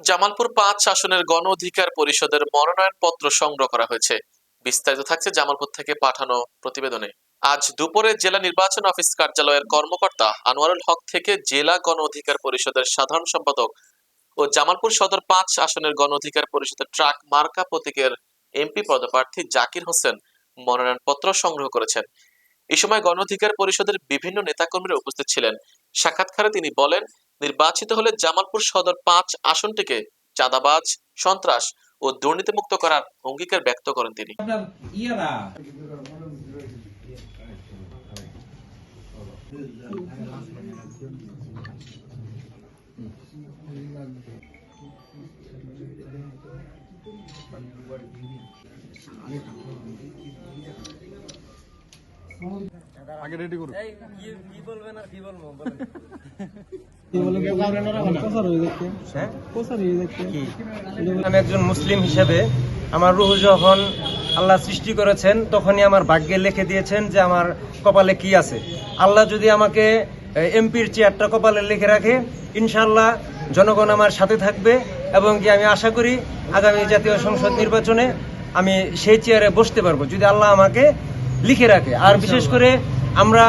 জামালপুর ৫ আসনের গণ অধিকার পরিষদের মনোনয়নপত্র সংগ্রহ করা হয়েছে। বিস্তারিত থাকছে জামালপুর থেকে পাঠানো প্রতিবেদনে। আজ দুপুরে জেলা নির্বাচন অফিস কার্যালয়ের কর্মকর্তা আনোয়ারুল হক থেকে জেলা গণ অধিকার পরিষদের সাধারণ সম্পাদক ও জামালপুর সদর ৫ আসনের গণ অধিকার পরিষদের ট্রাক মার্কা প্রতীকের এমপি পদপ্রার্থী জাকির হোসেন মনোনয়নপত্র সংগ্রহ করেছেন। এই সময় গণ অধিকার পরিষদের বিভিন্ন নেতাকর্মীরা উপস্থিত ছিলেন। সাক্ষাৎকারে তিনি বলেন, নির্বাচিত হলে জামালপুর সদর ৫ আসনটিকে চাঁদাবাজ, সন্ত্রাস ও দুর্নীতিমুক্ত করার অঙ্গীকার ব্যক্ত করেন তিনি। আগে রেডি করুন। কি বলবেন আর কি বলবো বলেন। আমি একজন মুসলিম হিসেবে আমার রুহ যখন আল্লাহ সৃষ্টি করেছেন তখনই আমার ভাগ্যে লিখে দিয়েছেন যে আমার কপালে কি আছে। আল্লাহ যদি আমাকে এমপির চেয়ারটা কপালে লিখে রাখে, ইনশাআল্লাহ জনগণ আমার সাথে থাকবে এবং কি আমি আশা করি আগামী জাতীয় সংসদ নির্বাচনে আমি সেই চেয়ারে বসতে পারবো যদি আল্লাহ আমাকে লিখে রাখে। আর বিশেষ করে আমরা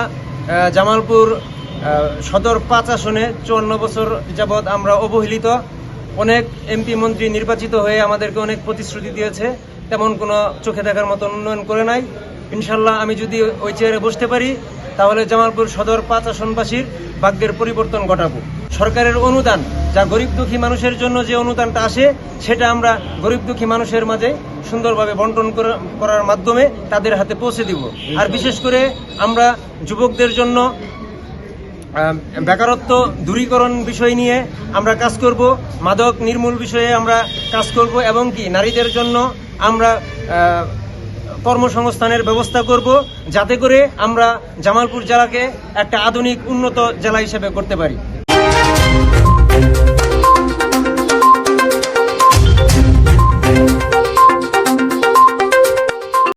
জামালপুর সদর ৫ আসনে ৫৪ বছর যাবৎ আমরা অবহেলিত। অনেক এমপি মন্ত্রী নির্বাচিত হয়ে আমাদেরকে অনেক প্রতিশ্রুতি দিয়েছে, তেমন কোনো চোখে দেখার মতো উন্নয়ন করে নাই। ইনশাল্লাহ আমি যদি ওই চেয়ারে বসতে পারি তাহলে জামালপুর সদর ৫ আসনবাসীর ভাগ্যের পরিবর্তন ঘটাবো। সরকারের অনুদান, যা গরিব দুঃখী মানুষের জন্য যে অনুদানটা আসে, সেটা আমরা গরিব দুঃখী মানুষের মাঝে সুন্দরভাবে বন্টন করার মাধ্যমে তাদের হাতে পৌঁছে দিব। আর বিশেষ করে আমরা যুবকদের জন্য বেকারত্ব দূরীকরণ বিষয় নিয়ে আমরা কাজ করব, মাদক নির্মূল বিষয়ে আমরা কাজ করব এবং কি নারীদের জন্য আমরা কর্মসংস্থানের ব্যবস্থা করব, যাতে করে আমরা জামালপুর জেলাকে একটা আধুনিক উন্নত জেলা হিসেবে করতে পারি।